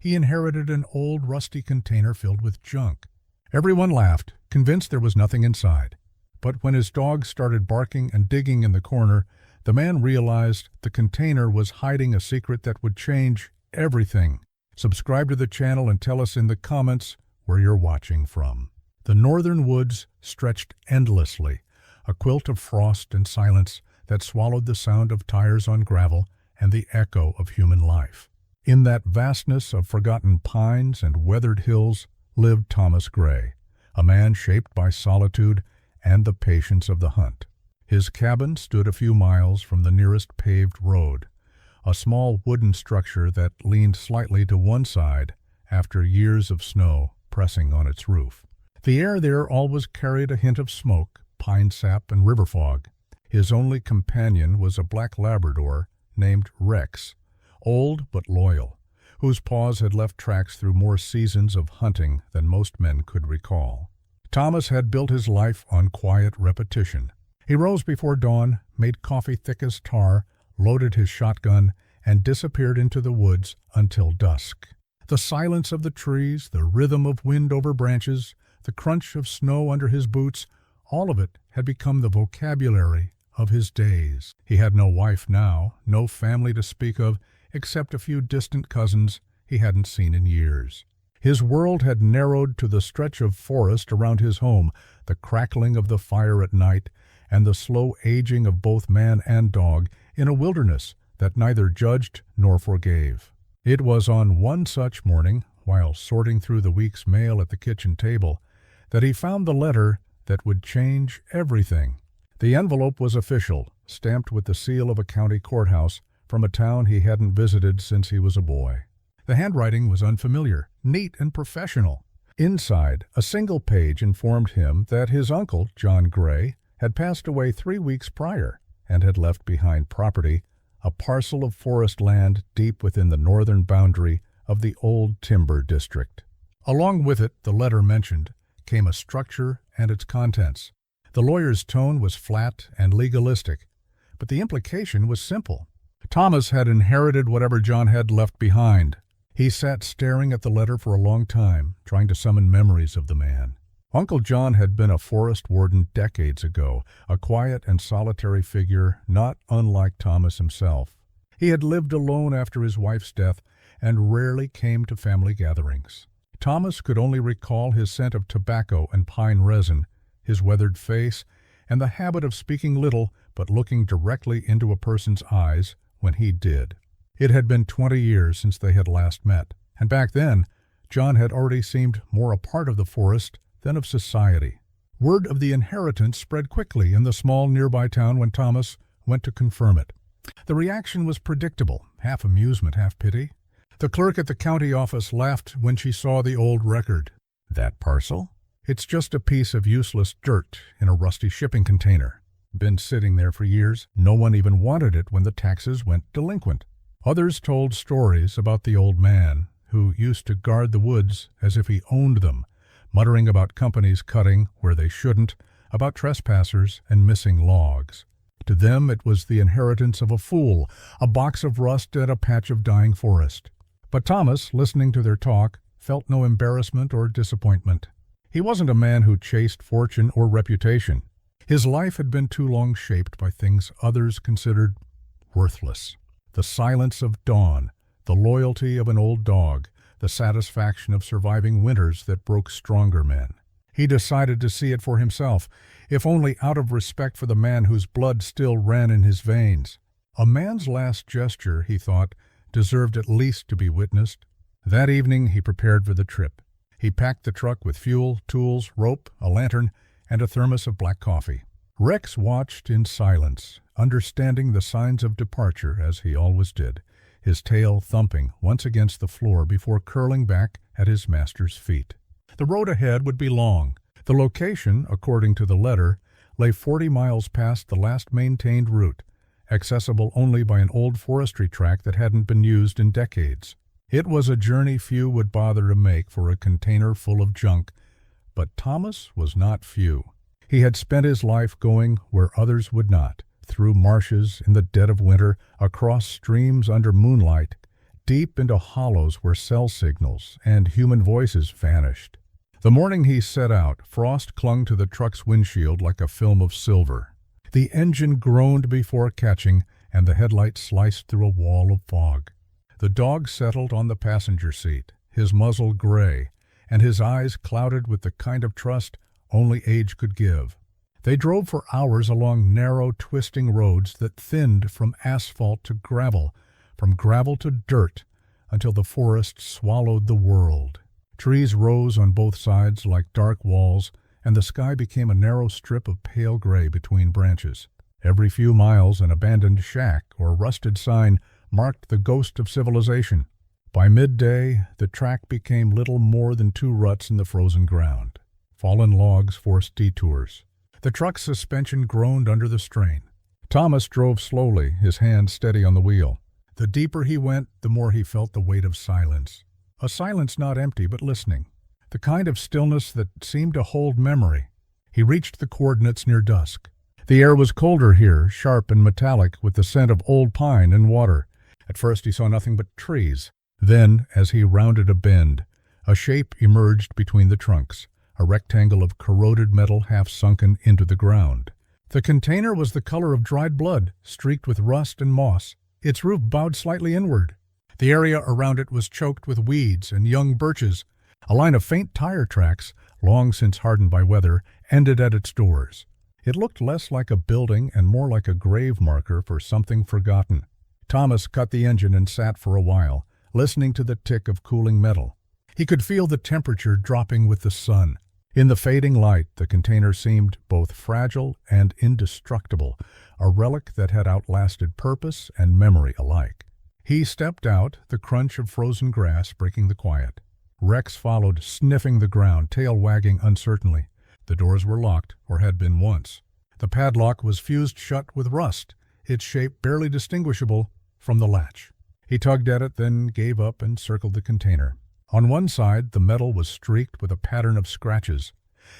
He inherited an old rusty container filled with junk. Everyone laughed, convinced there was nothing inside. But when his dog started barking and digging in the corner, the man realized the container was hiding a secret that would change everything. Subscribe to the channel and tell us in the comments where you're watching from. The northern woods stretched endlessly, a quilt of frost and silence that swallowed the sound of tires on gravel and the echo of human life. In that vastness of forgotten pines and weathered hills lived Thomas Gray, a man shaped by solitude and the patience of the hunt. His cabin stood a few miles from the nearest paved road, a small wooden structure that leaned slightly to one side after years of snow pressing on its roof. The air there always carried a hint of smoke, pine sap, and river fog. His only companion was a black Labrador named Rex, old but loyal, whose paws had left tracks through more seasons of hunting than most men could recall. Thomas had built his life on quiet repetition. He rose before dawn, made coffee thick as tar, loaded his shotgun, and disappeared into the woods until dusk. The silence of the trees, the rhythm of wind over branches, the crunch of snow under his boots, all of it had become the vocabulary of his days. He had no wife now, no family to speak of, except a few distant cousins he hadn't seen in years. His world had narrowed to the stretch of forest around his home, the crackling of the fire at night, and the slow aging of both man and dog in a wilderness that neither judged nor forgave. It was on one such morning, while sorting through the week's mail at the kitchen table, that he found the letter that would change everything. The envelope was official, stamped with the seal of a county courthouse from a town he hadn't visited since he was a boy. The handwriting was unfamiliar, neat and professional. Inside, a single page informed him that his uncle, John Gray, had passed away 3 weeks prior and had left behind property, a parcel of forest land deep within the northern boundary of the old timber district. Along with it, the letter mentioned, came a structure and its contents. The lawyer's tone was flat and legalistic, but the implication was simple. Thomas had inherited whatever John had left behind. He sat staring at the letter for a long time, trying to summon memories of the man. Uncle John had been a forest warden decades ago, a quiet and solitary figure not unlike Thomas himself. He had lived alone after his wife's death and rarely came to family gatherings. Thomas could only recall his scent of tobacco and pine resin, his weathered face, and the habit of speaking little but looking directly into a person's eyes when he did. It had been 20 years since they had last met, and back then, John had already seemed more a part of the forest than of society. Word of the inheritance spread quickly in the small nearby town when Thomas went to confirm it. The reaction was predictable, half amusement, half pity. The clerk at the county office laughed when she saw the old record. "That parcel? It's just a piece of useless dirt in a rusty shipping container. Been sitting there for years. No one even wanted it when the taxes went delinquent." Others told stories about the old man, who used to guard the woods as if he owned them, muttering about companies cutting where they shouldn't, about trespassers and missing logs. To them it was the inheritance of a fool, a box of rust and a patch of dying forest. But Thomas, listening to their talk, felt no embarrassment or disappointment. He wasn't a man who chased fortune or reputation. His life had been too long shaped by things others considered worthless. The silence of dawn, the loyalty of an old dog, the satisfaction of surviving winters that broke stronger men. He decided to see it for himself, if only out of respect for the man whose blood still ran in his veins. A man's last gesture, he thought, deserved at least to be witnessed. That evening he prepared for the trip. He packed the truck with fuel, tools, rope, a lantern, and a thermos of black coffee. Rex watched in silence, understanding the signs of departure as he always did, his tail thumping once against the floor before curling back at his master's feet. The road ahead would be long. The location, according to the letter, lay 40 miles past the last maintained route, accessible only by an old forestry track that hadn't been used in decades. It was a journey few would bother to make for a container full of junk, but Thomas was not few. He had spent his life going where others would not, through marshes in the dead of winter, across streams under moonlight, deep into hollows where cell signals and human voices vanished. The morning he set out, frost clung to the truck's windshield like a film of silver. The engine groaned before catching, and the headlights sliced through a wall of fog. The dog settled on the passenger seat, his muzzle gray, and his eyes clouded with the kind of trust only age could give. They drove for hours along narrow, twisting roads that thinned from asphalt to gravel, from gravel to dirt, until the forest swallowed the world. Trees rose on both sides like dark walls, and the sky became a narrow strip of pale gray between branches. Every few miles an abandoned shack or rusted sign marked the ghost of civilization. By midday, the track became little more than two ruts in the frozen ground. Fallen logs forced detours. The truck's suspension groaned under the strain. Thomas drove slowly, his hand steady on the wheel. The deeper he went, the more he felt the weight of silence. A silence not empty, but listening. The kind of stillness that seemed to hold memory. He reached the coordinates near dusk. The air was colder here, sharp and metallic, with the scent of old pine and water. At first he saw nothing but trees. Then, as he rounded a bend, a shape emerged between the trunks, a rectangle of corroded metal half sunken into the ground. The container was the color of dried blood, streaked with rust and moss. Its roof bowed slightly inward. The area around it was choked with weeds and young birches. A line of faint tire tracks, long since hardened by weather, ended at its doors. It looked less like a building and more like a grave marker for something forgotten. Thomas cut the engine and sat for a while, listening to the tick of cooling metal. He could feel the temperature dropping with the sun. In the fading light, the container seemed both fragile and indestructible, a relic that had outlasted purpose and memory alike. He stepped out, the crunch of frozen grass breaking the quiet. Rex followed, sniffing the ground, tail wagging uncertainly. The doors were locked, or had been once. The padlock was fused shut with rust, its shape barely distinguishable from the latch. He tugged at it, then gave up and circled the container. On one side, the metal was streaked with a pattern of scratches,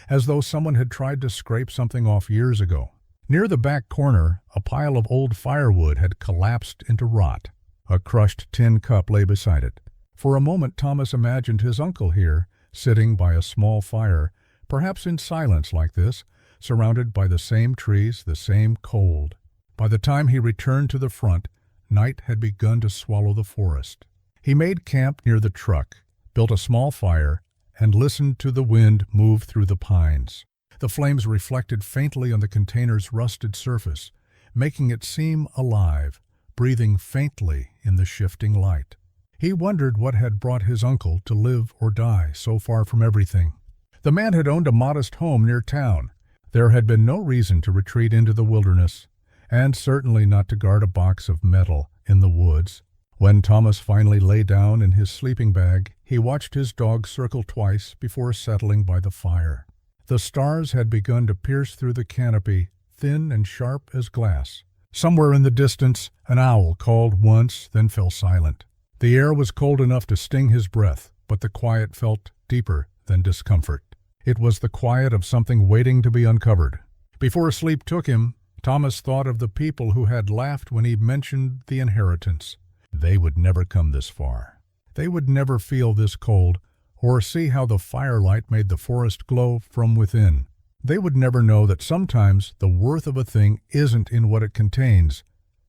as though someone had tried to scrape something off years ago. Near the back corner, a pile of old firewood had collapsed into rot. A crushed tin cup lay beside it. For a moment Thomas imagined his uncle here, sitting by a small fire, perhaps in silence like this, surrounded by the same trees, the same cold. By the time he returned to the front, night had begun to swallow the forest. He made camp near the truck, built a small fire, and listened to the wind move through the pines. The flames reflected faintly on the container's rusted surface, making it seem alive, breathing faintly in the shifting light. He wondered what had brought his uncle to live or die so far from everything. The man had owned a modest home near town. There had been no reason to retreat into the wilderness, and certainly not to guard a box of metal in the woods. When Thomas finally lay down in his sleeping bag, he watched his dog circle twice before settling by the fire. The stars had begun to pierce through the canopy, thin and sharp as glass. Somewhere in the distance, an owl called once, then fell silent. The air was cold enough to sting his breath, but the quiet felt deeper than discomfort. It was the quiet of something waiting to be uncovered. Before sleep took him, Thomas thought of the people who had laughed when he mentioned the inheritance. They would never come this far. They would never feel this cold, or see how the firelight made the forest glow from within. They would never know that sometimes the worth of a thing isn't in what it contains,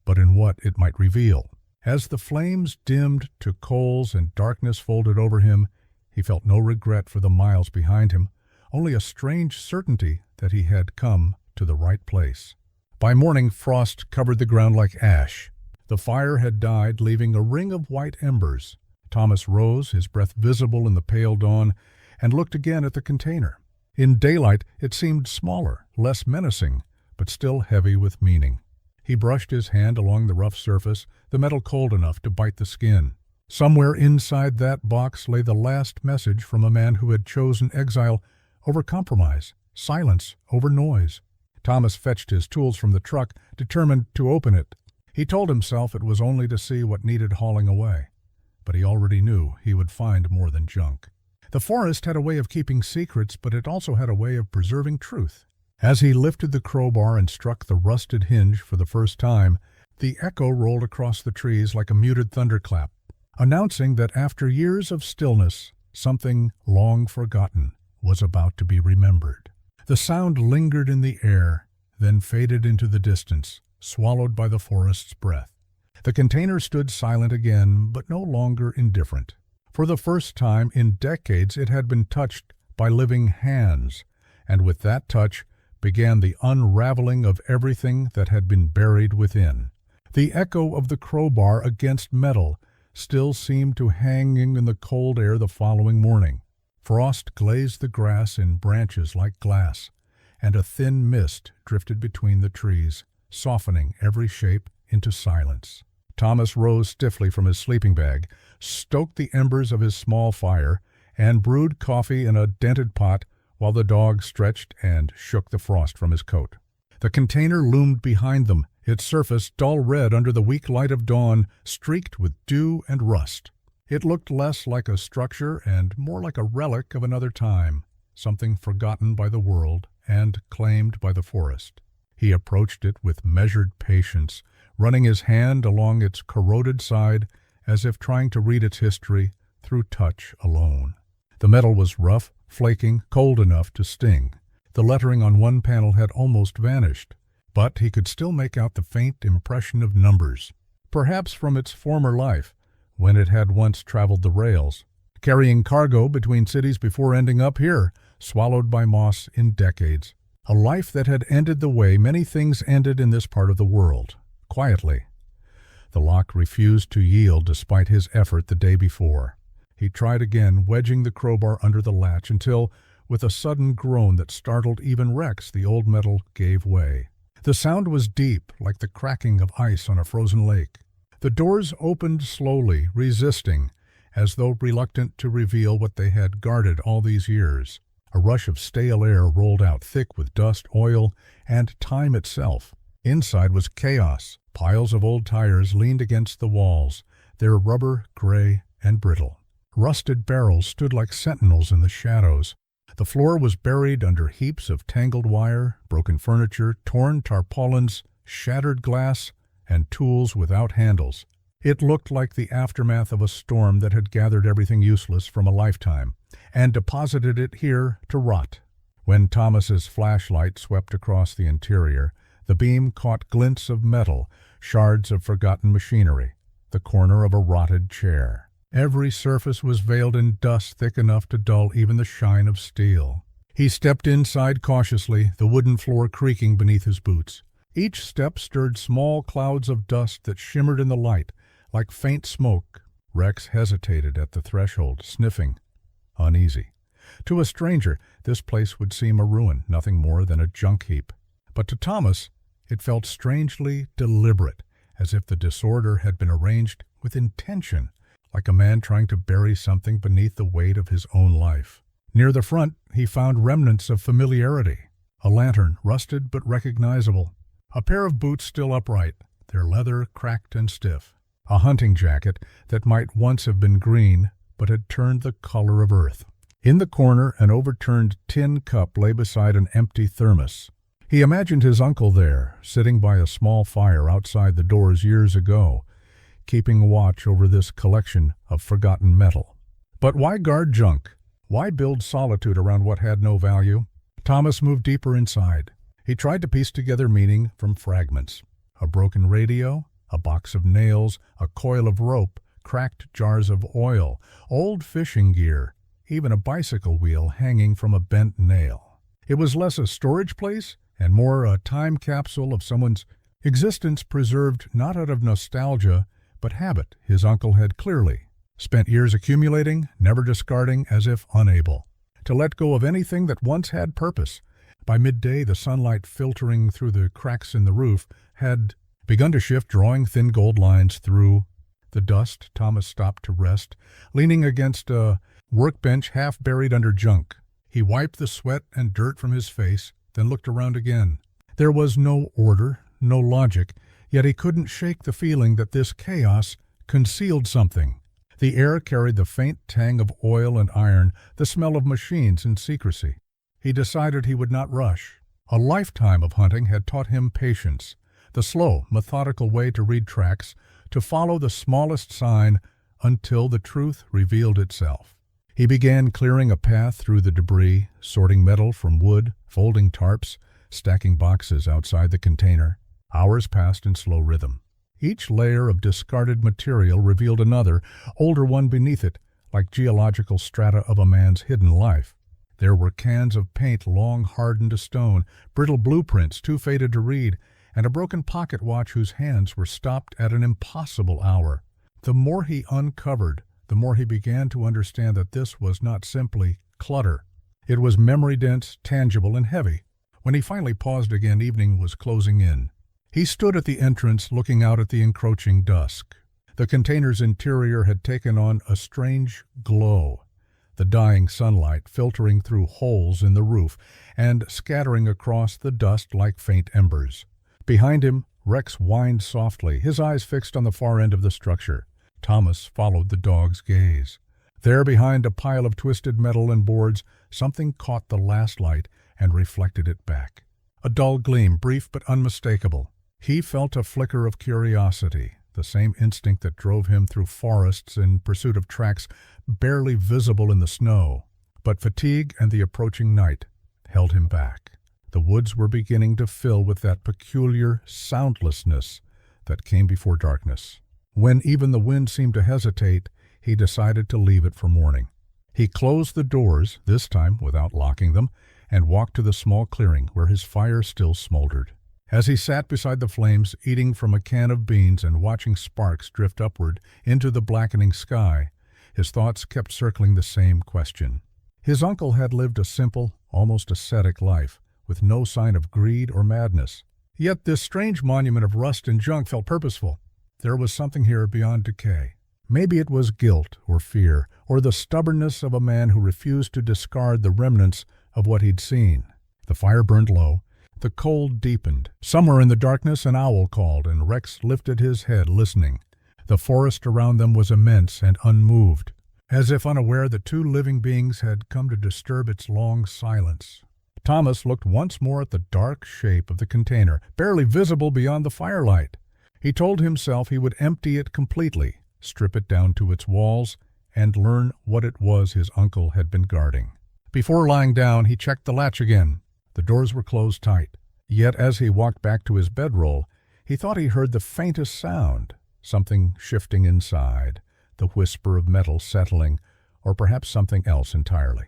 but in what it might reveal. As the flames dimmed to coals and darkness folded over him, he felt no regret for the miles behind him, only a strange certainty that he had come to the right place. By morning, frost covered the ground like ash. The fire had died, leaving a ring of white embers. Thomas rose, his breath visible in the pale dawn, and looked again at the container. In daylight, it seemed smaller, less menacing, but still heavy with meaning. He brushed his hand along the rough surface, the metal cold enough to bite the skin. Somewhere inside that box lay the last message from a man who had chosen exile over compromise, silence over noise. Thomas fetched his tools from the truck, determined to open it. He told himself it was only to see what needed hauling away. But he already knew he would find more than junk. The forest had a way of keeping secrets, but it also had a way of preserving truth. As he lifted the crowbar and struck the rusted hinge for the first time, the echo rolled across the trees like a muted thunderclap. announcing that after years of stillness, something long forgotten was about to be remembered. The sound lingered in the air, then faded into the distance, swallowed by the forest's breath. The container stood silent again, but no longer indifferent. For the first time in decades it had been touched by living hands, and with that touch began the unraveling of everything that had been buried within. The echo of the crowbar against metal still seemed to hang in the cold air the following morning. Frost glazed the grass in branches like glass, and a thin mist drifted between the trees, softening every shape into silence. Thomas rose stiffly from his sleeping bag, stoked the embers of his small fire, and brewed coffee in a dented pot while the dog stretched and shook the frost from his coat. The container loomed behind them, its surface dull red under the weak light of dawn, streaked with dew and rust. It looked less like a structure and more like a relic of another time, something forgotten by the world and claimed by the forest. He approached it with measured patience, running his hand along its corroded side as if trying to read its history through touch alone. The metal was rough, flaking, cold enough to sting. The lettering on one panel had almost vanished, but he could still make out the faint impression of numbers, perhaps from its former life, when it had once traveled the rails, carrying cargo between cities before ending up here, swallowed by moss in decades. A life that had ended the way many things ended in this part of the world, quietly. The lock refused to yield despite his effort the day before. He tried again, wedging the crowbar under the latch until, with a sudden groan that startled even Rex, the old metal gave way. The sound was deep, like the cracking of ice on a frozen lake. The doors opened slowly, resisting, as though reluctant to reveal what they had guarded all these years. A rush of stale air rolled out, thick with dust, oil, and time itself. Inside was chaos. Piles of old tires leaned against the walls, their rubber gray and brittle. Rusted barrels stood like sentinels in the shadows. The floor was buried under heaps of tangled wire, broken furniture, torn tarpaulins, shattered glass, and tools without handles. It looked like the aftermath of a storm that had gathered everything useless from a lifetime and deposited it here to rot. When Thomas's flashlight swept across the interior, the beam caught glints of metal, shards of forgotten machinery, the corner of a rotted chair. Every surface was veiled in dust thick enough to dull even the shine of steel. He stepped inside cautiously, the wooden floor creaking beneath his boots. Each step stirred small clouds of dust that shimmered in the light, like faint smoke. Rex hesitated at the threshold, sniffing, uneasy. To a stranger, this place would seem a ruin, nothing more than a junk heap. But to Thomas, it felt strangely deliberate, as if the disorder had been arranged with intention, like a man trying to bury something beneath the weight of his own life. Near the front, he found remnants of familiarity. A lantern, rusted but recognizable. A pair of boots still upright, their leather cracked and stiff. A hunting jacket that might once have been green, but had turned the color of earth. In the corner, an overturned tin cup lay beside an empty thermos. He imagined his uncle there, sitting by a small fire outside the doors years ago, keeping watch over this collection of forgotten metal. But why guard junk? Why build solitude around what had no value? Thomas moved deeper inside. He tried to piece together meaning from fragments. A broken radio, a box of nails, a coil of rope, cracked jars of oil, old fishing gear, even a bicycle wheel hanging from a bent nail. It was less a storage place and more a time capsule of someone's existence preserved not out of nostalgia, but habit. His uncle had clearly spent years accumulating, never discarding, as if unable to let go of anything that once had purpose. By midday, the sunlight filtering through the cracks in the roof had begun to shift, drawing thin gold lines through the dust. Thomas stopped to rest, leaning against a workbench half buried under junk. He wiped the sweat and dirt from his face, then looked around again. There was no order, no logic, yet he couldn't shake the feeling that this chaos concealed something. The air carried the faint tang of oil and iron, the smell of machines and secrecy. He decided he would not rush. A lifetime of hunting had taught him patience, the slow, methodical way to read tracks, to follow the smallest sign until the truth revealed itself. He began clearing a path through the debris, sorting metal from wood, folding tarps, stacking boxes outside the container. Hours passed in slow rhythm. Each layer of discarded material revealed another, older one beneath it, like geological strata of a man's hidden life. There were cans of paint long hardened to stone, brittle blueprints too faded to read, and a broken pocket watch whose hands were stopped at an impossible hour. The more he uncovered, the more he began to understand that this was not simply clutter. It was memory-dense, tangible, and heavy. When he finally paused again, evening was closing in. He stood at the entrance, looking out at the encroaching dusk. The container's interior had taken on a strange glow, the dying sunlight filtering through holes in the roof and scattering across the dust like faint embers. Behind him, Rex whined softly, his eyes fixed on the far end of the structure. Thomas followed the dog's gaze. There, behind a pile of twisted metal and boards, something caught the last light and reflected it back. A dull gleam, brief but unmistakable. He felt a flicker of curiosity, the same instinct that drove him through forests in pursuit of tracks barely visible in the snow. But fatigue and the approaching night held him back. The woods were beginning to fill with that peculiar soundlessness that came before darkness. When even the wind seemed to hesitate, he decided to leave it for morning. He closed the doors, this time without locking them, and walked to the small clearing where his fire still smoldered. As he sat beside the flames, eating from a can of beans and watching sparks drift upward into the blackening sky, his thoughts kept circling the same question. His uncle had lived a simple, almost ascetic life, with no sign of greed or madness. Yet this strange monument of rust and junk felt purposeful. There was something here beyond decay. Maybe it was guilt or fear, or the stubbornness of a man who refused to discard the remnants of what he'd seen. The fire burned low. The cold deepened. Somewhere in the darkness an owl called, and Rex lifted his head, listening. The forest around them was immense and unmoved, as if unaware that two living beings had come to disturb its long silence. Thomas looked once more at the dark shape of the container, barely visible beyond the firelight. He told himself he would empty it completely, strip it down to its walls, and learn what it was his uncle had been guarding. Before lying down, he checked the latch again. The doors were closed tight. Yet as he walked back to his bedroll, he thought he heard the faintest sound, something shifting inside, the whisper of metal settling, or perhaps something else entirely.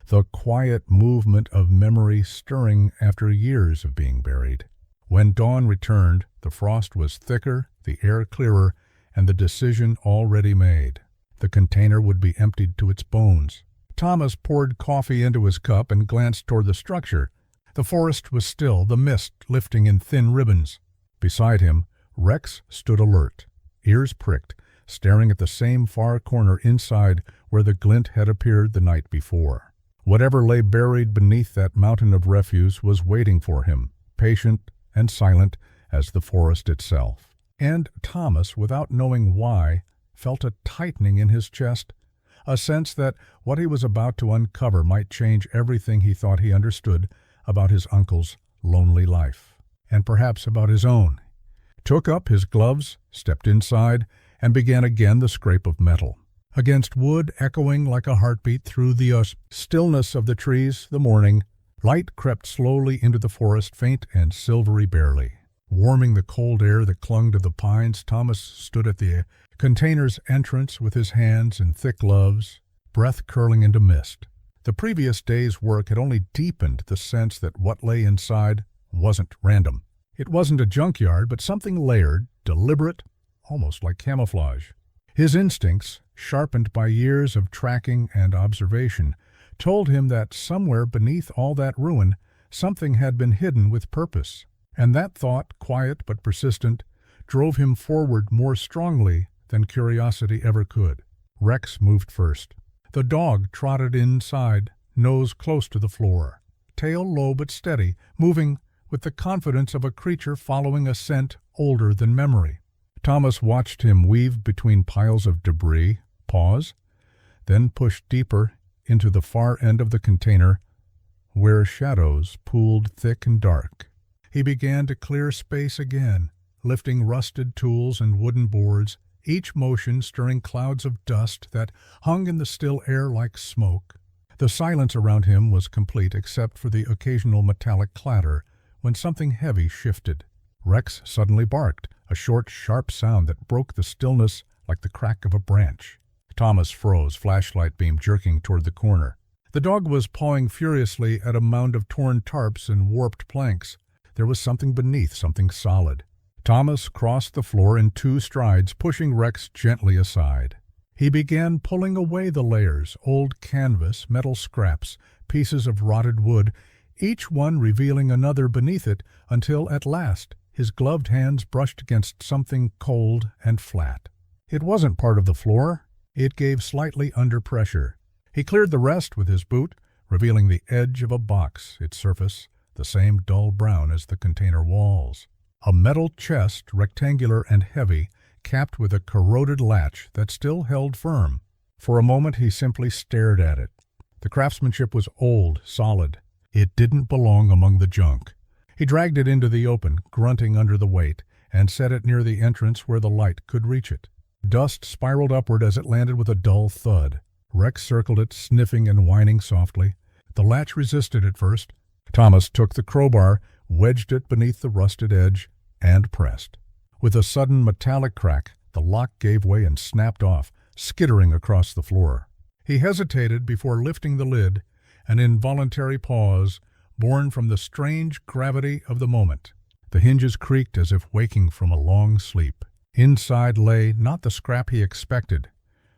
The quiet movement of memory stirring after years of being buried. When dawn returned, the frost was thicker, the air clearer, and the decision already made. The container would be emptied to its bones. Thomas poured coffee into his cup and glanced toward the structure. The forest was still, the mist lifting in thin ribbons. Beside him, Rex stood alert, ears pricked, staring at the same far corner inside where the glint had appeared the night before. Whatever lay buried beneath that mountain of refuse was waiting for him, patient and silent as the forest itself. And Thomas, without knowing why, felt a tightening in his chest, a sense that what he was about to uncover might change everything he thought he understood about his uncle's lonely life, and perhaps about his own. Took up his gloves, stepped inside, and began again the scrape of metal. Against wood echoing like a heartbeat through the stillness of the trees, the morning, light crept slowly into the forest, faint and silvery barely. Warming the cold air that clung to the pines, Thomas stood at the container's entrance with his hands in thick gloves, breath curling into mist. The previous day's work had only deepened the sense that what lay inside wasn't random. It wasn't a junkyard, but something layered, deliberate, almost like camouflage. His instincts, sharpened by years of tracking and observation, told him that somewhere beneath all that ruin, something had been hidden with purpose. And that thought, quiet but persistent, drove him forward more strongly than curiosity ever could. Rex moved first. The dog trotted inside, nose close to the floor, tail low but steady, moving with the confidence of a creature following a scent older than memory. Thomas watched him weave between piles of debris, pause, then push deeper into the far end of the container, where shadows pooled thick and dark. He began to clear space again, lifting rusted tools and wooden boards, each motion stirring clouds of dust that hung in the still air like smoke. The silence around him was complete except for the occasional metallic clatter when something heavy shifted. Rex suddenly barked, a short, sharp sound that broke the stillness like the crack of a branch. Thomas froze, flashlight beam jerking toward the corner. The dog was pawing furiously at a mound of torn tarps and warped planks. There was something beneath, something solid. Thomas crossed the floor in 2 strides, pushing Rex gently aside. He began pulling away the layers, old canvas, metal scraps, pieces of rotted wood, each one revealing another beneath it, until at last his gloved hands brushed against something cold and flat. It wasn't part of the floor. It gave slightly under pressure. He cleared the rest with his boot, revealing the edge of a box, its surface the same dull brown as the container walls. A metal chest, rectangular and heavy, capped with a corroded latch that still held firm. For a moment he simply stared at it. The craftsmanship was old, solid. It didn't belong among the junk. He dragged it into the open, grunting under the weight, and set it near the entrance where the light could reach it. Dust spiraled upward as it landed with a dull thud. Rex circled it, sniffing and whining softly. The latch resisted at first. Thomas took the crowbar, wedged it beneath the rusted edge, and pressed. With a sudden metallic crack, the lock gave way and snapped off, skittering across the floor. He hesitated before lifting the lid, an involuntary pause, born from the strange gravity of the moment. The hinges creaked as if waking from a long sleep. Inside lay not the scrap he expected,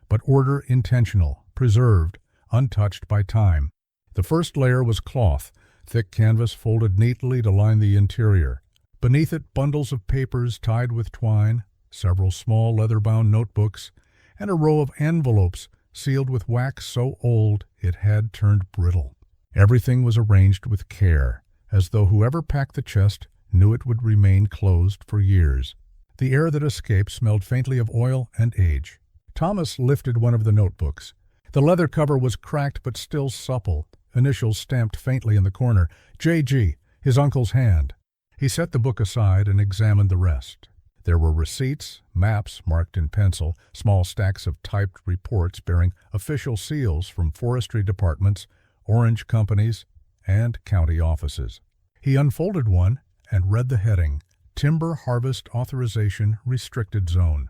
but order intentional, preserved, untouched by time. The first layer was cloth, thick canvas folded neatly to line the interior. Beneath it, bundles of papers tied with twine, several small leather-bound notebooks, and a row of envelopes sealed with wax so old it had turned brittle. Everything was arranged with care, as though whoever packed the chest knew it would remain closed for years. The air that escaped smelled faintly of oil and age. Thomas lifted one of the notebooks. The leather cover was cracked but still supple, initials stamped faintly in the corner. J.G., his uncle's hand. He set the book aside and examined the rest. There were receipts, maps marked in pencil, small stacks of typed reports bearing official seals from forestry departments, orange companies, and county offices. He unfolded one and read the heading, Timber Harvest Authorization Restricted Zone.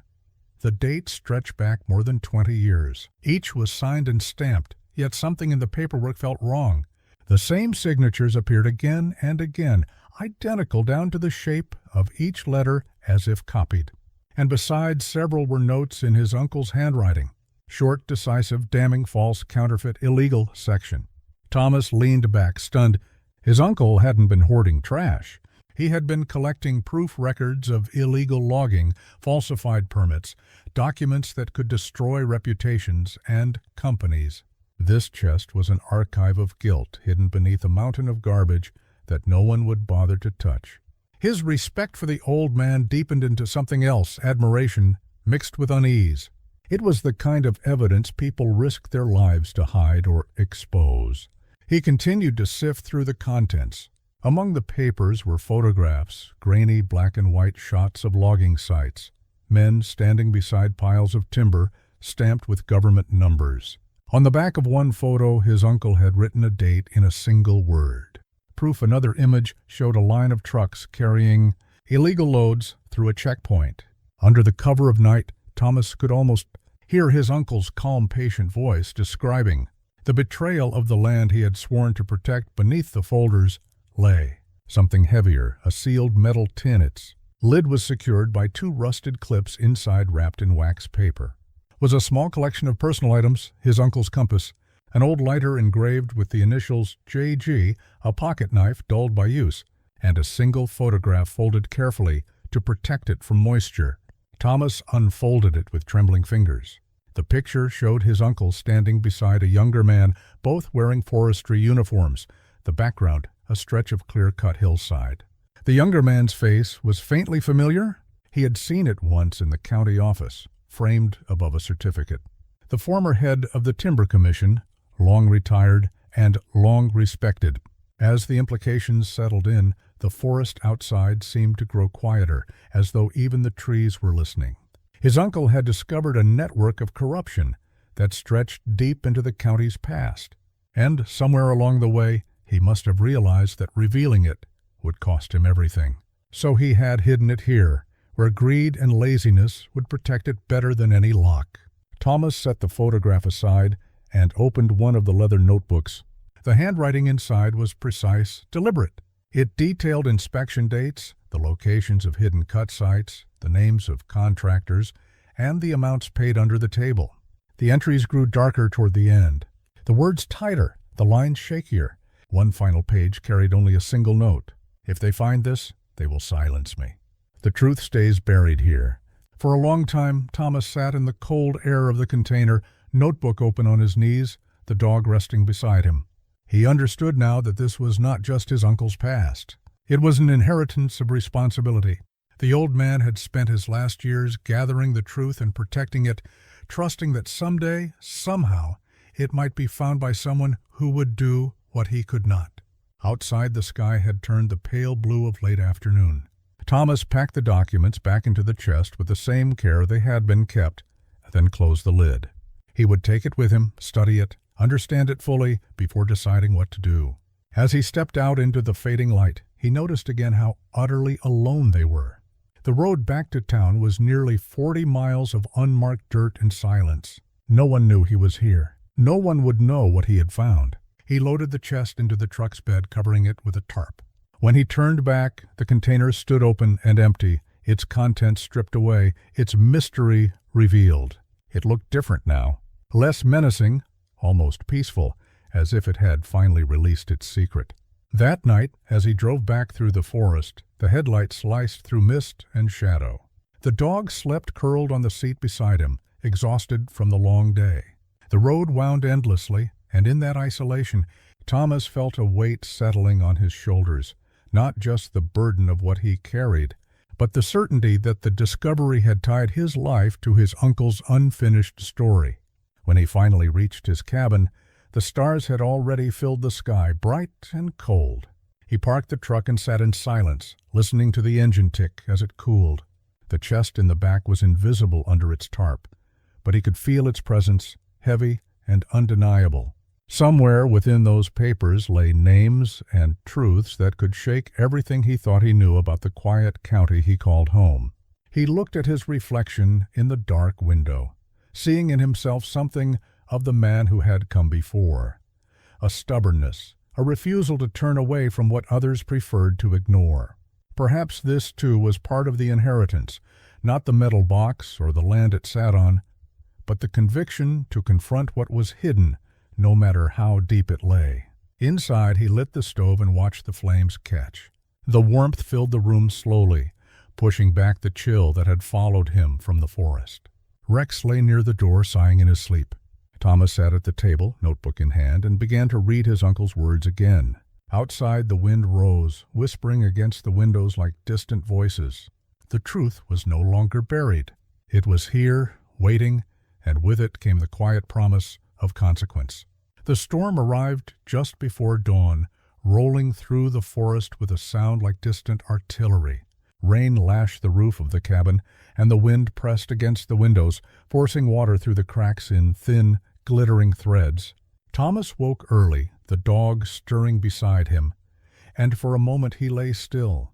The dates stretched back more than 20 years. Each was signed and stamped, yet something in the paperwork felt wrong. The same signatures appeared again and again, identical down to the shape of each letter as if copied. And besides, several were notes in his uncle's handwriting. Short, decisive, damning, false, counterfeit, illegal section. Thomas leaned back, stunned. His uncle hadn't been hoarding trash. He had been collecting proof records of illegal logging, falsified permits, documents that could destroy reputations and companies. This chest was an archive of guilt hidden beneath a mountain of garbage that no one would bother to touch. His respect for the old man deepened into something else, admiration mixed with unease. It was the kind of evidence people risked their lives to hide or expose. He continued to sift through the contents. Among the papers were photographs, grainy black and white shots of logging sites, men standing beside piles of timber stamped with government numbers. On the back of one photo, his uncle had written a date in a single word. Proof another image showed a line of trucks carrying illegal loads through a checkpoint. Under the cover of night, Thomas could almost hear his uncle's calm, patient voice describing the betrayal of the land he had sworn to protect. Beneath the folders lay something heavier, a sealed metal tin. Its lid was secured by 2 rusted clips inside wrapped in wax paper. Was a small collection of personal items, his uncle's compass, an old lighter engraved with the initials J.G., a pocket knife dulled by use, and a single photograph folded carefully to protect it from moisture. Thomas unfolded it with trembling fingers. The picture showed his uncle standing beside a younger man, both wearing forestry uniforms. The background, a stretch of clear-cut hillside. The younger man's face was faintly familiar. He had seen it once in the county office, framed above a certificate. The former head of the Timber Commission, long retired and long respected. As the implications settled in, the forest outside seemed to grow quieter, as though even the trees were listening. His uncle had discovered a network of corruption that stretched deep into the county's past, and somewhere along the way he must have realized that revealing it would cost him everything. So he had hidden it here, where greed and laziness would protect it better than any lock. Thomas set the photograph aside and opened one of the leather notebooks. The handwriting inside was precise, deliberate. It detailed inspection dates, the locations of hidden cut sites, the names of contractors, and the amounts paid under the table. The entries grew darker toward the end, the words tighter, the lines shakier. One final page carried only a single note. If they find this, they will silence me. The truth stays buried here. For a long time, Thomas sat in the cold air of the container, notebook open on his knees, the dog resting beside him. He understood now that this was not just his uncle's past. It was an inheritance of responsibility. The old man had spent his last years gathering the truth and protecting it, trusting that someday, somehow, it might be found by someone who would do what he could not. Outside, the sky had turned the pale blue of late afternoon. Thomas packed the documents back into the chest with the same care they had been kept, then closed the lid. He would take it with him, study it, understand it fully before deciding what to do. As he stepped out into the fading light, he noticed again how utterly alone they were. The road back to town was nearly 40 miles of unmarked dirt and silence. No one knew he was here. No one would know what he had found. He loaded the chest into the truck's bed, covering it with a tarp. When he turned back, the container stood open and empty, its contents stripped away, its mystery revealed. It looked different now, less menacing, almost peaceful, as if it had finally released its secret. That night, as he drove back through the forest, the headlight sliced through mist and shadow. The dog slept curled on the seat beside him, exhausted from the long day. The road wound endlessly, and in that isolation, Thomas felt a weight settling on his shoulders, not just the burden of what he carried, but the certainty that the discovery had tied his life to his uncle's unfinished story. When he finally reached his cabin, the stars had already filled the sky, bright and cold. He parked the truck and sat in silence, listening to the engine tick as it cooled. The chest in the back was invisible under its tarp, but he could feel its presence, heavy and undeniable. Somewhere within those papers lay names and truths that could shake everything he thought he knew about the quiet county he called home. He looked at his reflection in the dark window, seeing in himself something of the man who had come before. A stubbornness, a refusal to turn away from what others preferred to ignore. Perhaps this, too, was part of the inheritance, not the metal box or the land it sat on, but the conviction to confront what was hidden, no matter how deep it lay. Inside, he lit the stove and watched the flames catch. The warmth filled the room slowly, pushing back the chill that had followed him from the forest. Rex lay near the door, sighing in his sleep. Thomas sat at the table, notebook in hand, and began to read his uncle's words again. Outside, the wind rose, whispering against the windows like distant voices. The truth was no longer buried. It was here, waiting, and with it came the quiet promise of consequence. The storm arrived just before dawn, rolling through the forest with a sound like distant artillery. Rain lashed the roof of the cabin, and the wind pressed against the windows, forcing water through the cracks in thin, glittering threads. Thomas woke early, the dog stirring beside him, and for a moment he lay still,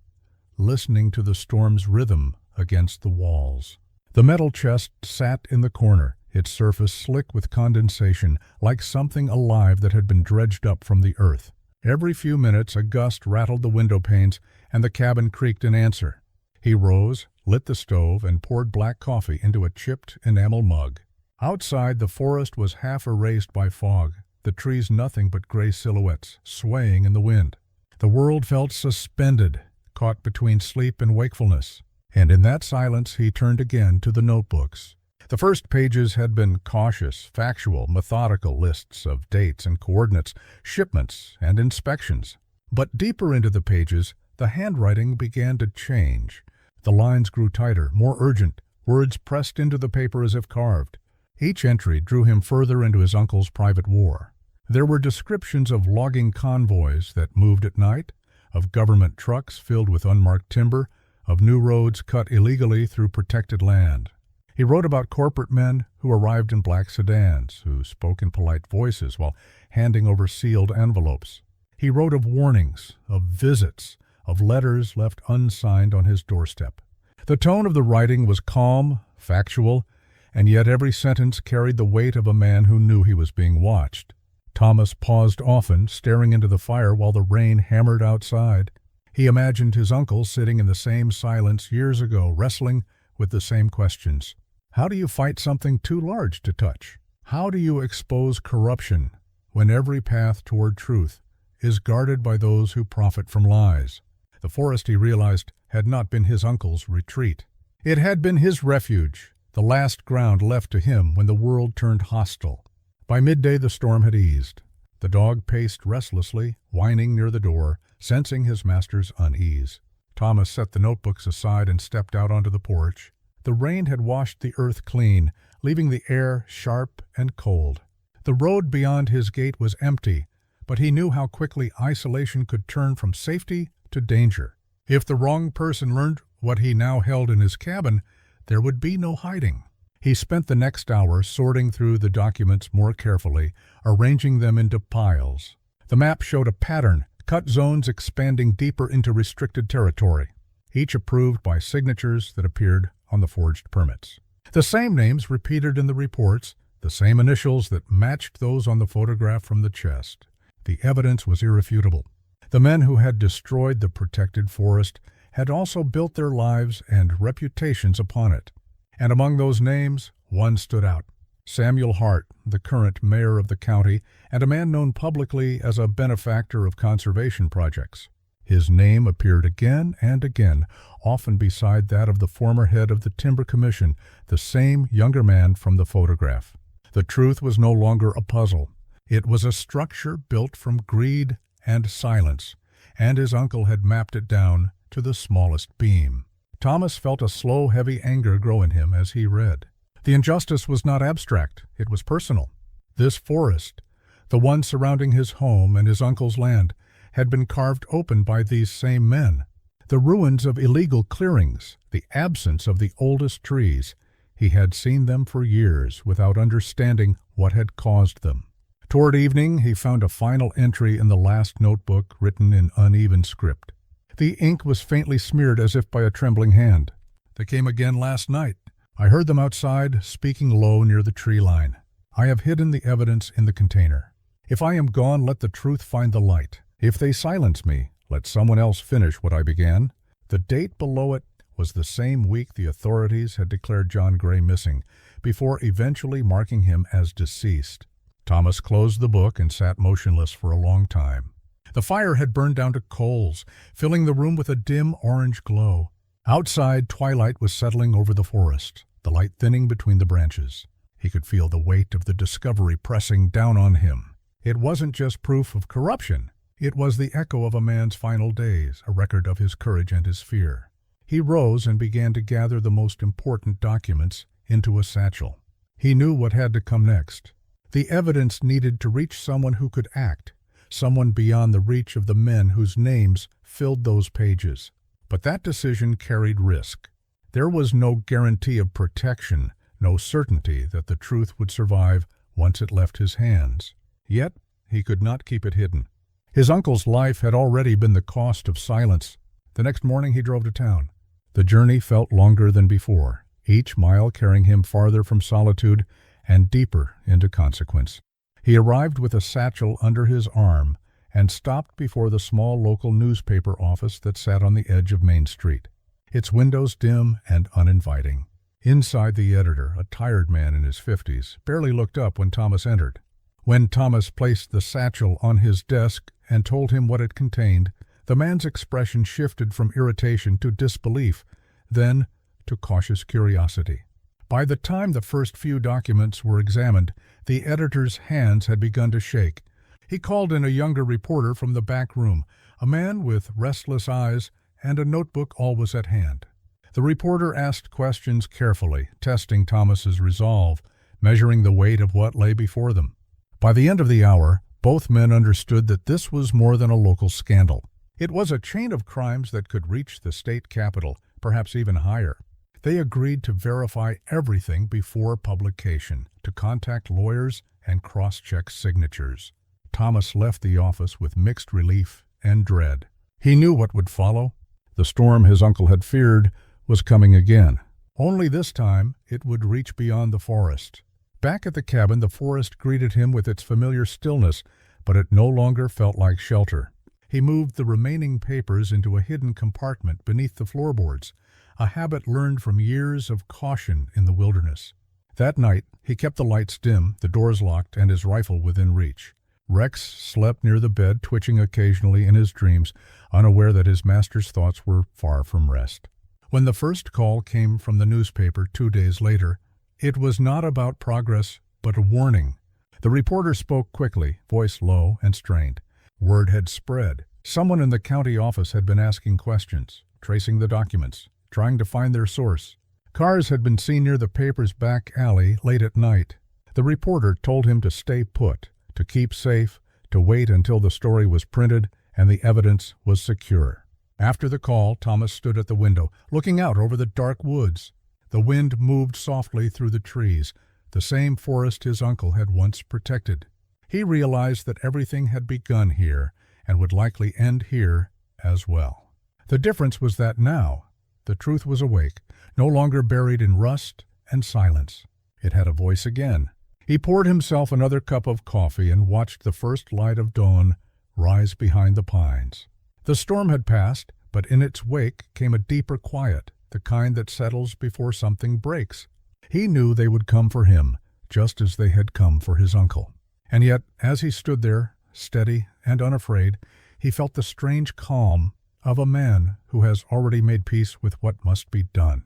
listening to the storm's rhythm against the walls. The metal chest sat in the corner, its surface slick with condensation, like something alive that had been dredged up from the earth. Every few minutes a gust rattled the window panes, and the cabin creaked in answer. He rose, lit the stove, and poured black coffee into a chipped enamel mug. Outside, the forest was half erased by fog, the trees nothing but gray silhouettes, swaying in the wind. The world felt suspended, caught between sleep and wakefulness. And in that silence he turned again to the notebooks. The first pages had been cautious, factual, methodical lists of dates and coordinates, shipments and inspections. But deeper into the pages, the handwriting began to change. The lines grew tighter, more urgent, words pressed into the paper as if carved. Each entry drew him further into his uncle's private war. There were descriptions of logging convoys that moved at night, of government trucks filled with unmarked timber, of new roads cut illegally through protected land. He wrote about corporate men who arrived in black sedans, who spoke in polite voices while handing over sealed envelopes. He wrote of warnings, of visits, of letters left unsigned on his doorstep. The tone of the writing was calm, factual, and yet every sentence carried the weight of a man who knew he was being watched. Thomas paused often, staring into the fire while the rain hammered outside. He imagined his uncle sitting in the same silence years ago, wrestling with the same questions. How do you fight something too large to touch? How do you expose corruption when every path toward truth is guarded by those who profit from lies? The forest, he realized, had not been his uncle's retreat. It had been his refuge, the last ground left to him when the world turned hostile. By midday the storm had eased. The dog paced restlessly, whining near the door, sensing his master's unease. Thomas set the notebooks aside and stepped out onto the porch. The rain had washed the earth clean, leaving the air sharp and cold. The road beyond his gate was empty, but he knew how quickly isolation could turn from safety to danger. If the wrong person learned what he now held in his cabin, there would be no hiding. He spent the next hour sorting through the documents more carefully, arranging them into piles. The map showed a pattern, cut zones expanding deeper into restricted territory, each approved by signatures that appeared on the forged permits. The same names repeated in the reports, the same initials that matched those on the photograph from the chest. The evidence was irrefutable. The men who had destroyed the protected forest had also built their lives and reputations upon it. And among those names, one stood out. Samuel Hart, the current mayor of the county, and a man known publicly as a benefactor of conservation projects. His name appeared again and again, often beside that of the former head of the Timber Commission, the same younger man from the photograph. The truth was no longer a puzzle. It was a structure built from greed and silence, and his uncle had mapped it down to the smallest beam. Thomas felt a slow, heavy anger grow in him as he read. The injustice was not abstract, it was personal. This forest, the one surrounding his home and his uncle's land, had been carved open by these same men. The ruins of illegal clearings, the absence of the oldest trees, he had seen them for years without understanding what had caused them. Toward evening, he found a final entry in the last notebook written in uneven script. The ink was faintly smeared as if by a trembling hand. They came again last night. I heard them outside, speaking low near the tree line. I have hidden the evidence in the container. If I am gone, let the truth find the light. If they silence me, let someone else finish what I began. The date below it was the same week the authorities had declared John Gray missing, before eventually marking him as deceased. Thomas closed the book and sat motionless for a long time. The fire had burned down to coals, filling the room with a dim orange glow. Outside, twilight was settling over the forest, the light thinning between the branches. He could feel the weight of the discovery pressing down on him. It wasn't just proof of corruption. It was the echo of a man's final days, a record of his courage and his fear. He rose and began to gather the most important documents into a satchel. He knew what had to come next. The evidence needed to reach someone who could act, someone beyond the reach of the men whose names filled those pages. But that decision carried risk. There was no guarantee of protection, no certainty that the truth would survive once it left his hands. Yet, he could not keep it hidden. His uncle's life had already been the cost of silence. The next morning he drove to town. The journey felt longer than before, each mile carrying him farther from solitude and deeper into consequence. He arrived with a satchel under his arm and stopped before the small local newspaper office that sat on the edge of Main Street, its windows dim and uninviting. Inside, the editor, a tired man in his 50s, barely looked up when Thomas entered. When Thomas placed the satchel on his desk and told him what it contained, the man's expression shifted from irritation to disbelief, then to cautious curiosity. By the time the first few documents were examined, the editor's hands had begun to shake. He called in a younger reporter from the back room, a man with restless eyes and a notebook always at hand. The reporter asked questions carefully, testing Thomas's resolve, measuring the weight of what lay before them. By the end of the hour, both men understood that this was more than a local scandal. It was a chain of crimes that could reach the state capital, perhaps even higher. They agreed to verify everything before publication, to contact lawyers and cross-check signatures. Thomas left the office with mixed relief and dread. He knew what would follow. The storm his uncle had feared was coming again. Only this time it would reach beyond the forest. Back at the cabin, the forest greeted him with its familiar stillness, but it no longer felt like shelter. He moved the remaining papers into a hidden compartment beneath the floorboards, a habit learned from years of caution in the wilderness. That night, he kept the lights dim, the doors locked, and his rifle within reach. Rex slept near the bed, twitching occasionally in his dreams, unaware that his master's thoughts were far from rest. When the first call came from the newspaper 2 days later, it was not about progress, but a warning. The reporter spoke quickly, voice low and strained. Word had spread. Someone in the county office had been asking questions, tracing the documents, trying to find their source. Cars had been seen near the paper's back alley late at night. The reporter told him to stay put, to keep safe, to wait until the story was printed and the evidence was secure. After the call, Thomas stood at the window, looking out over the dark woods. The wind moved softly through the trees, the same forest his uncle had once protected. He realized that everything had begun here and would likely end here as well. The difference was that now, the truth was awake, no longer buried in rust and silence. It had a voice again. He poured himself another cup of coffee and watched the first light of dawn rise behind the pines. The storm had passed, but in its wake came a deeper quiet, the kind that settles before something breaks. He knew they would come for him, just as they had come for his uncle. And yet, as he stood there, steady and unafraid, he felt the strange calm of a man who has already made peace with what must be done.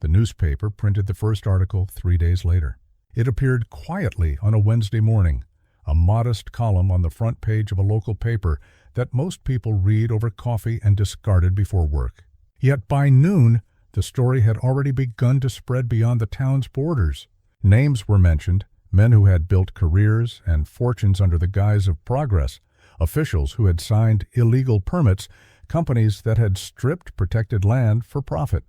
The newspaper printed the first article 3 days later. It appeared quietly on a Wednesday morning, a modest column on the front page of a local paper that most people read over coffee and discarded before work. Yet by noon, the story had already begun to spread beyond the town's borders. Names were mentioned, men who had built careers and fortunes under the guise of progress, officials who had signed illegal permits, companies that had stripped protected land for profit.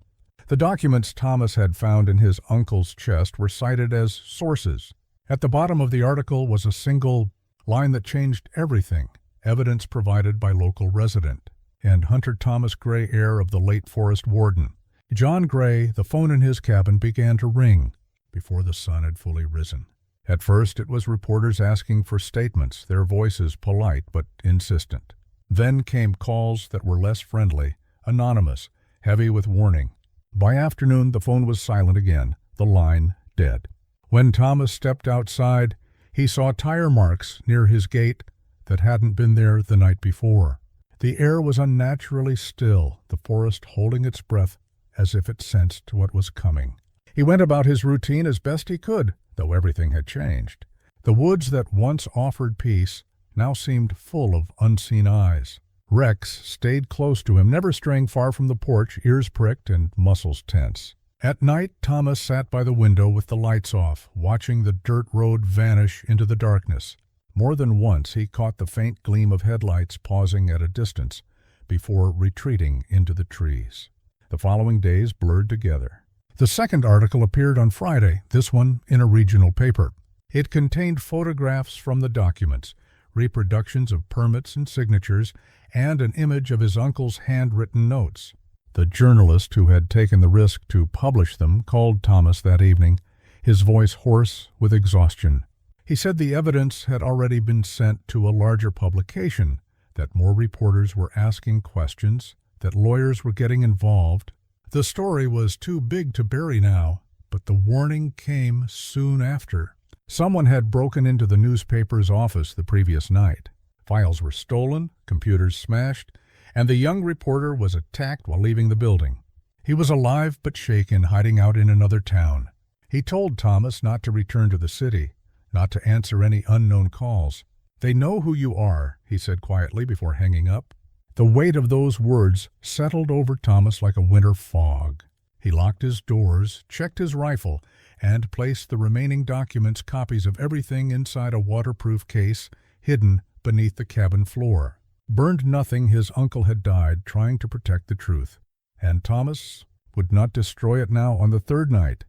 The documents Thomas had found in his uncle's chest were cited as sources. At the bottom of the article was a single line that changed everything: evidence provided by local resident, and Hunter Thomas Gray, heir of the late forest warden. John Gray, the phone in his cabin, began to ring before the sun had fully risen. At first it was reporters asking for statements, their voices polite but insistent. Then came calls that were less friendly, anonymous, heavy with warning. By afternoon the phone was silent again, the line dead. When Thomas stepped outside, he saw tire marks near his gate that hadn't been there the night before. The air was unnaturally still, the forest holding its breath as if it sensed what was coming. He went about his routine as best he could, though everything had changed. The woods that once offered peace now seemed full of unseen eyes. Rex stayed close to him, never straying far from the porch, ears pricked and muscles tense. At night, Thomas sat by the window with the lights off, watching the dirt road vanish into the darkness. More than once he caught the faint gleam of headlights pausing at a distance before retreating into the trees. The following days blurred together. The second article appeared on Friday, this one in a regional paper. It contained photographs from the documents, reproductions of permits and signatures, and an image of his uncle's handwritten notes. The journalist who had taken the risk to publish them called Thomas that evening, his voice hoarse with exhaustion. He said the evidence had already been sent to a larger publication, that more reporters were asking questions, that lawyers were getting involved. The story was too big to bury now, but the warning came soon after. Someone had broken into the newspaper's office the previous night. Files were stolen, computers smashed, and the young reporter was attacked while leaving the building. He was alive but shaken, hiding out in another town. He told Thomas not to return to the city, not to answer any unknown calls. "They know who you are," he said quietly before hanging up. The weight of those words settled over Thomas like a winter fog. He locked his doors, checked his rifle, and placed the remaining documents, copies of everything, inside a waterproof case hidden beneath the cabin floor. Burned nothing, his uncle had died trying to protect the truth. And Thomas, would not destroy it now on the third night.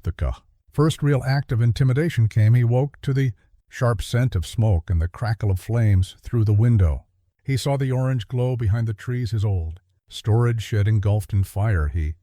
The first real act of intimidation came. He woke to the sharp scent of smoke and the crackle of flames through the window. He saw the orange glow behind the trees, his old storage shed engulfed in fire. He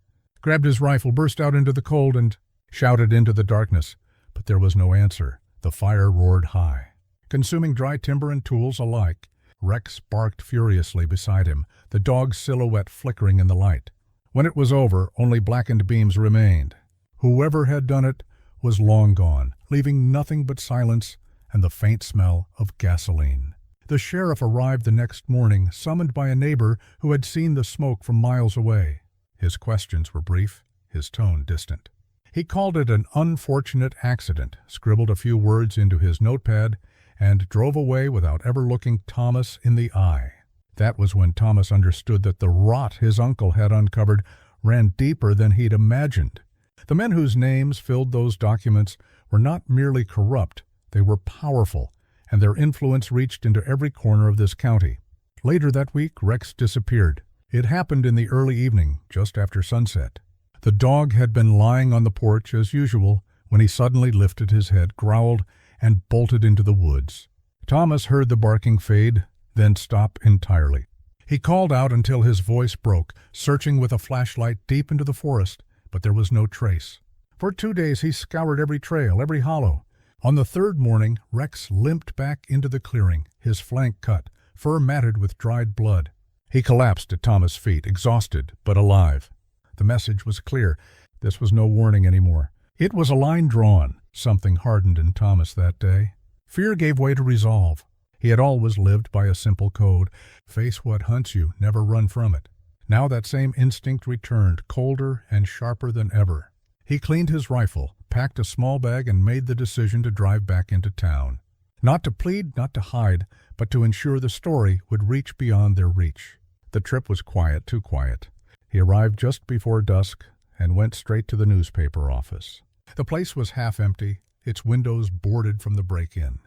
grabbed his rifle, burst out into the cold, and shouted into the darkness. But there was no answer. The fire roared high, consuming dry timber and tools alike. Rex barked furiously beside him, the dog's silhouette flickering in the light. When it was over, only blackened beams remained. Whoever had done it was long gone, leaving nothing but silence and the faint smell of gasoline. The sheriff arrived the next morning, summoned by a neighbor who had seen the smoke from miles away. His questions were brief, his tone distant. He called it an unfortunate accident, scribbled a few words into his notepad, and drove away without ever looking Thomas in the eye. That was when Thomas understood that the rot his uncle had uncovered ran deeper than he'd imagined. The men whose names filled those documents were not merely corrupt, they were powerful, and their influence reached into every corner of this county. Later that week, Rex disappeared. It happened in the early evening, just after sunset. The dog had been lying on the porch as usual when he suddenly lifted his head, growled, and bolted into the woods. Thomas heard the barking fade, then stop entirely. He called out until his voice broke, searching with a flashlight deep into the forest, but there was no trace. For 2 days he scoured every trail, every hollow. On the third morning, Rex limped back into the clearing, his flank cut, fur matted with dried blood. He collapsed at Thomas' feet, exhausted but alive. The message was clear. This was no warning anymore. It was a line drawn. Something hardened in Thomas that day. Fear gave way to resolve. He had always lived by a simple code. Face what hunts you, never run from it. Now that same instinct returned, colder and sharper than ever. He cleaned his rifle, packed a small bag, and made the decision to drive back into town. Not to plead, not to hide, but to ensure the story would reach beyond their reach. The trip was quiet, too quiet. He arrived just before dusk and went straight to the newspaper office. The place was half empty, its windows boarded from the break-in.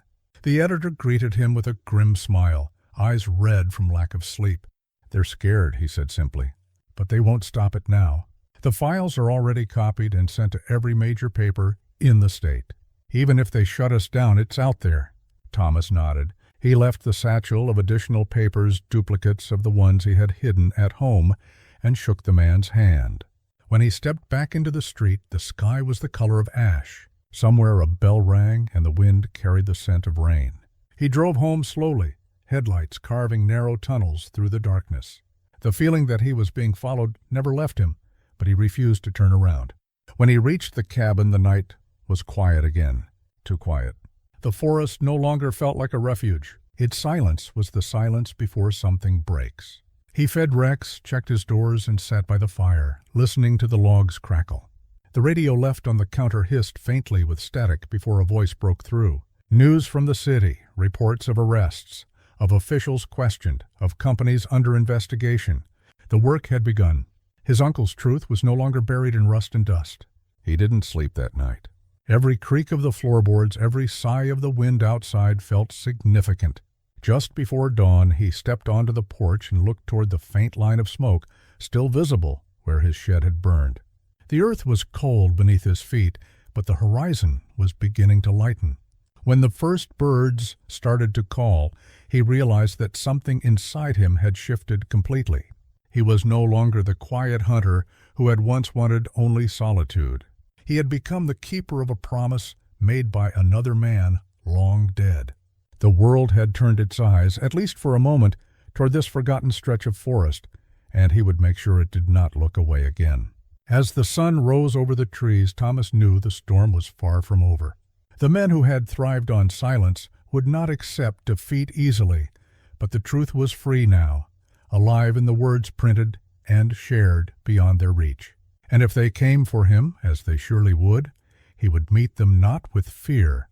The editor greeted him with a grim smile, eyes red from lack of sleep. "They're scared," he said simply, "but they won't stop it now. The files are already copied and sent to every major paper in the state. Even if they shut us down, it's out there." Thomas nodded. He left the satchel of additional papers, duplicates of the ones he had hidden at home, and shook the man's hand. When he stepped back into the street, the sky was the color of ash. Somewhere a bell rang, and the wind carried the scent of rain. He drove home slowly, headlights carving narrow tunnels through the darkness. The feeling that he was being followed never left him, but he refused to turn around. When he reached the cabin, the night was quiet again, too quiet. The forest no longer felt like a refuge. Its silence was the silence before something breaks. He fed Rex, checked his doors, and sat by the fire, listening to the logs crackle. The radio left on the counter hissed faintly with static before a voice broke through. News from the city, reports of arrests, of officials questioned, of companies under investigation. The work had begun. His uncle's truth was no longer buried in rust and dust. He didn't sleep that night. Every creak of the floorboards, every sigh of the wind outside felt significant. Just before dawn, he stepped onto the porch and looked toward the faint line of smoke, still visible where his shed had burned. The earth was cold beneath his feet, but the horizon was beginning to lighten. When the first birds started to call, he realized that something inside him had shifted completely. He was no longer the quiet hunter who had once wanted only solitude. He had become the keeper of a promise made by another man long dead. The world had turned its eyes, at least for a moment, toward this forgotten stretch of forest, and he would make sure it did not look away again. As the sun rose over the trees, Thomas knew the storm was far from over. The men who had thrived on silence would not accept defeat easily, but the truth was free now, alive in the words printed and shared beyond their reach. And if they came for him, as they surely would, he would meet them not with fear,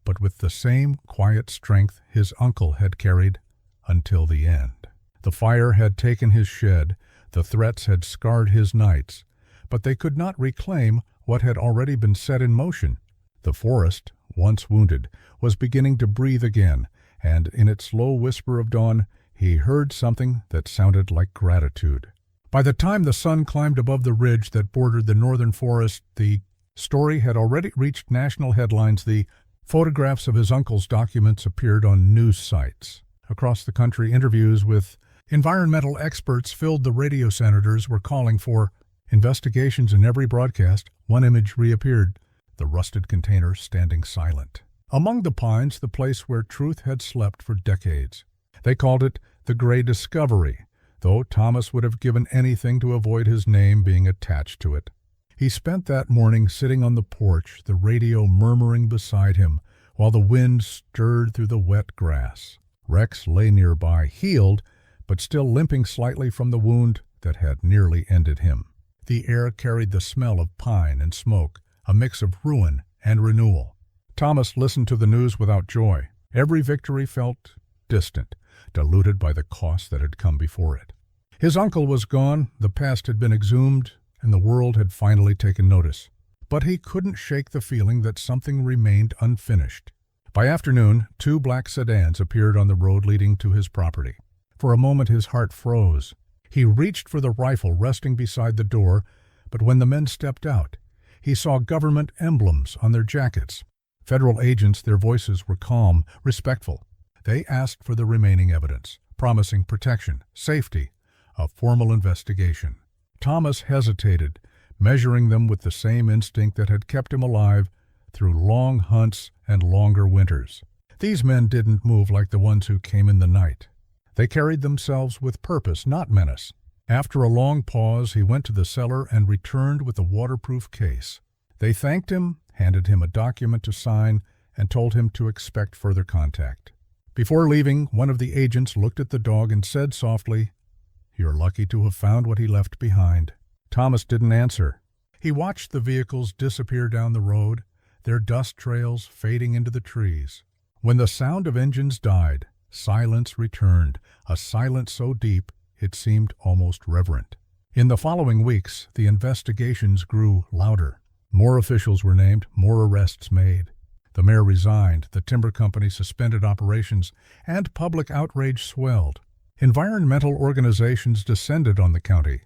but with the same quiet strength his uncle had carried until the end. The fire had taken his shed, the threats had scarred his nights, but they could not reclaim what had already been set in motion. The forest, once wounded, was beginning to breathe again, and in its low whisper of dawn he heard something that sounded like gratitude. By the time the sun climbed above the ridge that bordered the northern forest, the story had already reached national headlines. The photographs of his uncle's documents appeared on news sites. Across the country, interviews with environmental experts filled the radio. Senators were calling for investigations. In every broadcast, one image reappeared: the rusted container standing silent among the pines, the place where truth had slept for decades. They called it the Gray Discovery, though Thomas would have given anything to avoid his name being attached to it. He spent that morning sitting on the porch, the radio murmuring beside him, while the wind stirred through the wet grass. Rex lay nearby, healed, but still limping slightly from the wound that had nearly ended him. The air carried the smell of pine and smoke, a mix of ruin and renewal. Thomas listened to the news without joy. Every victory felt distant, diluted by the cost that had come before it. His uncle was gone, the past had been exhumed, and the world had finally taken notice. But he couldn't shake the feeling that something remained unfinished. By afternoon, 2 black sedans appeared on the road leading to his property. For a moment his heart froze. He reached for the rifle resting beside the door, but when the men stepped out, he saw government emblems on their jackets. Federal agents, their voices were calm, respectful. They asked for the remaining evidence, promising protection, safety, a formal investigation. Thomas hesitated, measuring them with the same instinct that had kept him alive through long hunts and longer winters. These men didn't move like the ones who came in the night. They carried themselves with purpose, not menace. After a long pause, he went to the cellar and returned with a waterproof case. They thanked him, handed him a document to sign, and told him to expect further contact. Before leaving, one of the agents looked at the dog and said softly, "You're lucky to have found what he left behind." Thomas didn't answer. He watched the vehicles disappear down the road, their dust trails fading into the trees. When the sound of engines died, silence returned, a silence so deep it seemed almost reverent. In the following weeks, the investigations grew louder. More officials were named, more arrests made. The mayor resigned, the timber company suspended operations, and public outrage swelled. Environmental organizations descended on the county,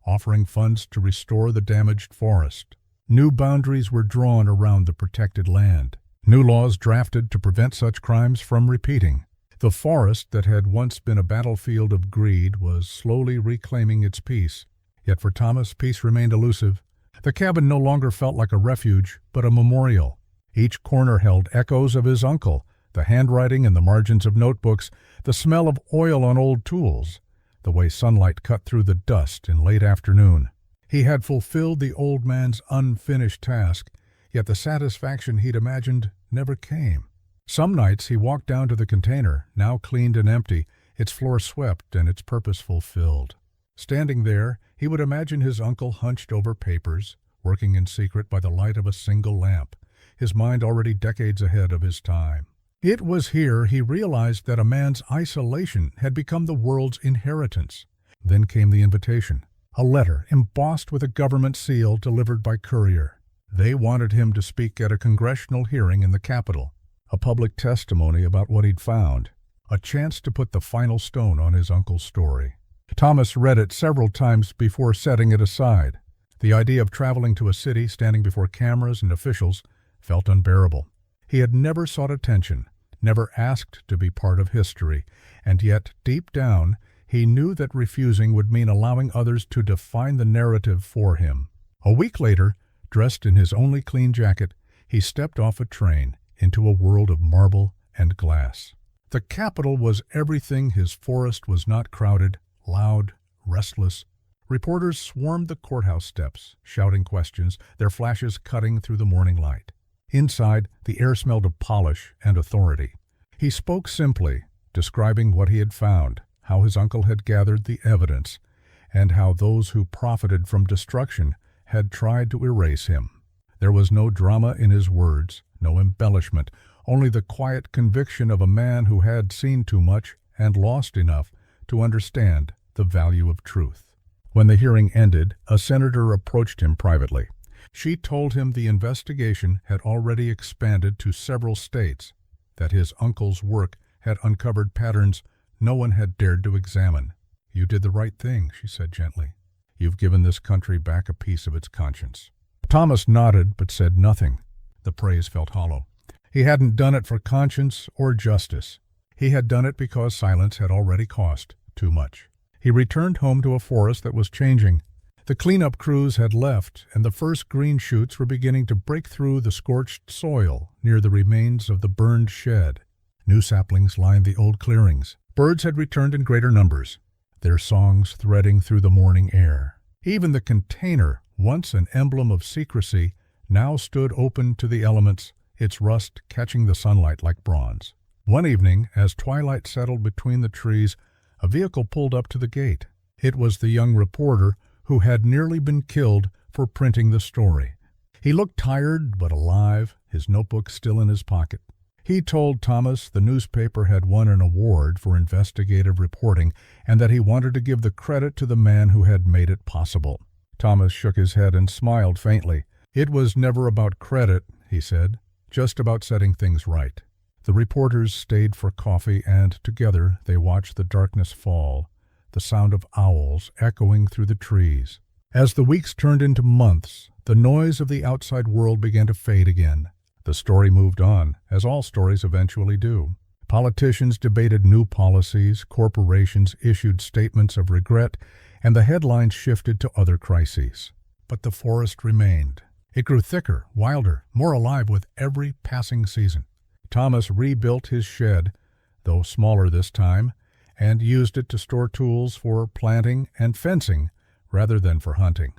offering funds to restore the damaged forest. New boundaries were drawn around the protected land. New laws drafted to prevent such crimes from repeating. The forest that had once been a battlefield of greed was slowly reclaiming its peace. Yet for Thomas, peace remained elusive. The cabin no longer felt like a refuge, but a memorial. Each corner held echoes of his uncle, the handwriting in the margins of notebooks, the smell of oil on old tools, the way sunlight cut through the dust in late afternoon. He had fulfilled the old man's unfinished task, yet the satisfaction he'd imagined never came. Some nights he walked down to the container, now cleaned and empty, its floor swept and its purpose fulfilled. Standing there, he would imagine his uncle hunched over papers, working in secret by the light of a single lamp, his mind already decades ahead of his time. It was here he realized that a man's isolation had become the world's inheritance. Then came the invitation, a letter embossed with a government seal delivered by courier. They wanted him to speak at a congressional hearing in the Capitol, a public testimony about what he'd found, a chance to put the final stone on his uncle's story. Thomas read it several times before setting it aside. The idea of traveling to a city, standing before cameras and officials, felt unbearable. He had never sought attention, never asked to be part of history, and yet, deep down, he knew that refusing would mean allowing others to define the narrative for him. A week later, dressed in his only clean jacket, he stepped off a train into a world of marble and glass. The Capitol was everything his forest was not: crowded, loud, restless. Reporters swarmed the courthouse steps, shouting questions, their flashes cutting through the morning light. Inside, the air smelled of polish and authority. He spoke simply, describing what he had found, how his uncle had gathered the evidence, and how those who profited from destruction had tried to erase him. There was no drama in his words, no embellishment, only the quiet conviction of a man who had seen too much and lost enough to understand the value of truth. When the hearing ended, a senator approached him privately. She told him the investigation had already expanded to several states, that his uncle's work had uncovered patterns no one had dared to examine. "You did the right thing," she said gently. You've given this country back a piece of its conscience." Thomas nodded but said nothing. The praise felt hollow. He hadn't done it for conscience or justice. He had done it because silence had already cost too much. He returned home to a forest that was changing. The cleanup crews had left, and the first green shoots were beginning to break through the scorched soil near the remains of the burned shed. New saplings lined the old clearings. Birds had returned in greater numbers, their songs threading through the morning air. Even the container, once an emblem of secrecy, now stood open to the elements, its rust catching the sunlight like bronze. One evening, as twilight settled between the trees, a vehicle pulled up to the gate. It was the young reporter who had nearly been killed for printing the story. He looked tired but alive, his notebook still in his pocket. He told Thomas the newspaper had won an award for investigative reporting and that he wanted to give the credit to the man who had made it possible. Thomas shook his head and smiled faintly. "It was never about credit," he said, "just about setting things right." The reporters stayed for coffee, and together they watched the darkness fall, the sound of owls echoing through the trees. As the weeks turned into months, the noise of the outside world began to fade again. The story moved on, as all stories eventually do. Politicians debated new policies, corporations issued statements of regret, and the headlines shifted to other crises. But the forest remained. It grew thicker, wilder, more alive with every passing season. Thomas rebuilt his shed, though smaller this time, and used it to store tools for planting and fencing rather than for hunting.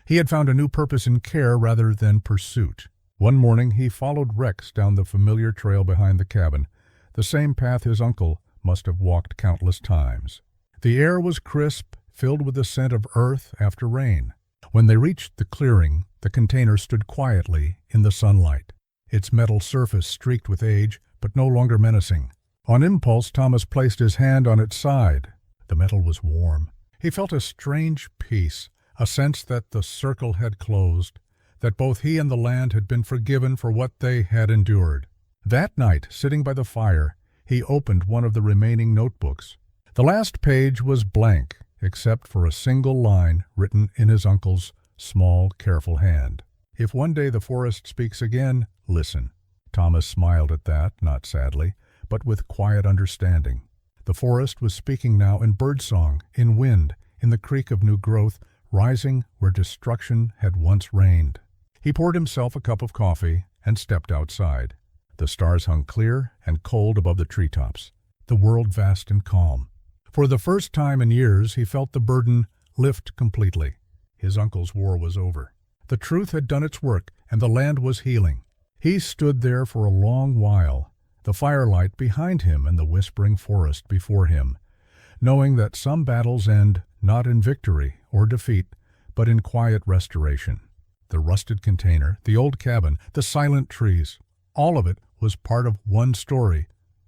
He had found a new purpose in care rather than pursuit. One morning he followed Rex down the familiar trail behind the cabin, the same path his uncle must have walked countless times. The air was crisp, filled with the scent of earth after rain. When they reached the clearing, the container stood quietly in the sunlight, its metal surface streaked with age, but no longer menacing. On impulse, Thomas placed his hand on its side. The metal was warm. He felt a strange peace, a sense that the circle had closed, that both he and the land had been forgiven for what they had endured. That night, sitting by the fire, he opened one of the remaining notebooks. The last page was blank, except for a single line written in his uncle's small, careful hand. "If one day the forest speaks again, listen." Thomas smiled at that, not sadly, but with quiet understanding. The forest was speaking now in birdsong, in wind, in the creak of new growth, rising where destruction had once reigned. He poured himself a cup of coffee and stepped outside. The stars hung clear and cold above the treetops, the world vast and calm. For the first time in years he felt the burden lift completely. His uncle's war was over. The truth had done its work, and the land was healing. He stood there for a long while, the firelight behind him and the whispering forest before him, knowing that some battles end not in victory or defeat, but in quiet restoration. The rusted container, the old cabin, the silent trees, all of it was part of one story,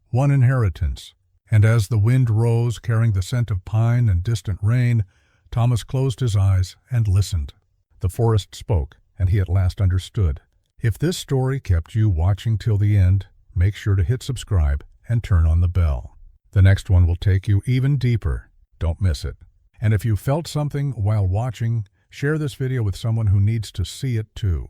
one inheritance. And as the wind rose, carrying the scent of pine and distant rain, Thomas closed his eyes and listened. The forest spoke, and he at last understood. If this story kept you watching till the end, make sure to hit subscribe and turn on the bell. The next one will take you even deeper. Don't miss it. And if you felt something while watching, share this video with someone who needs to see it too.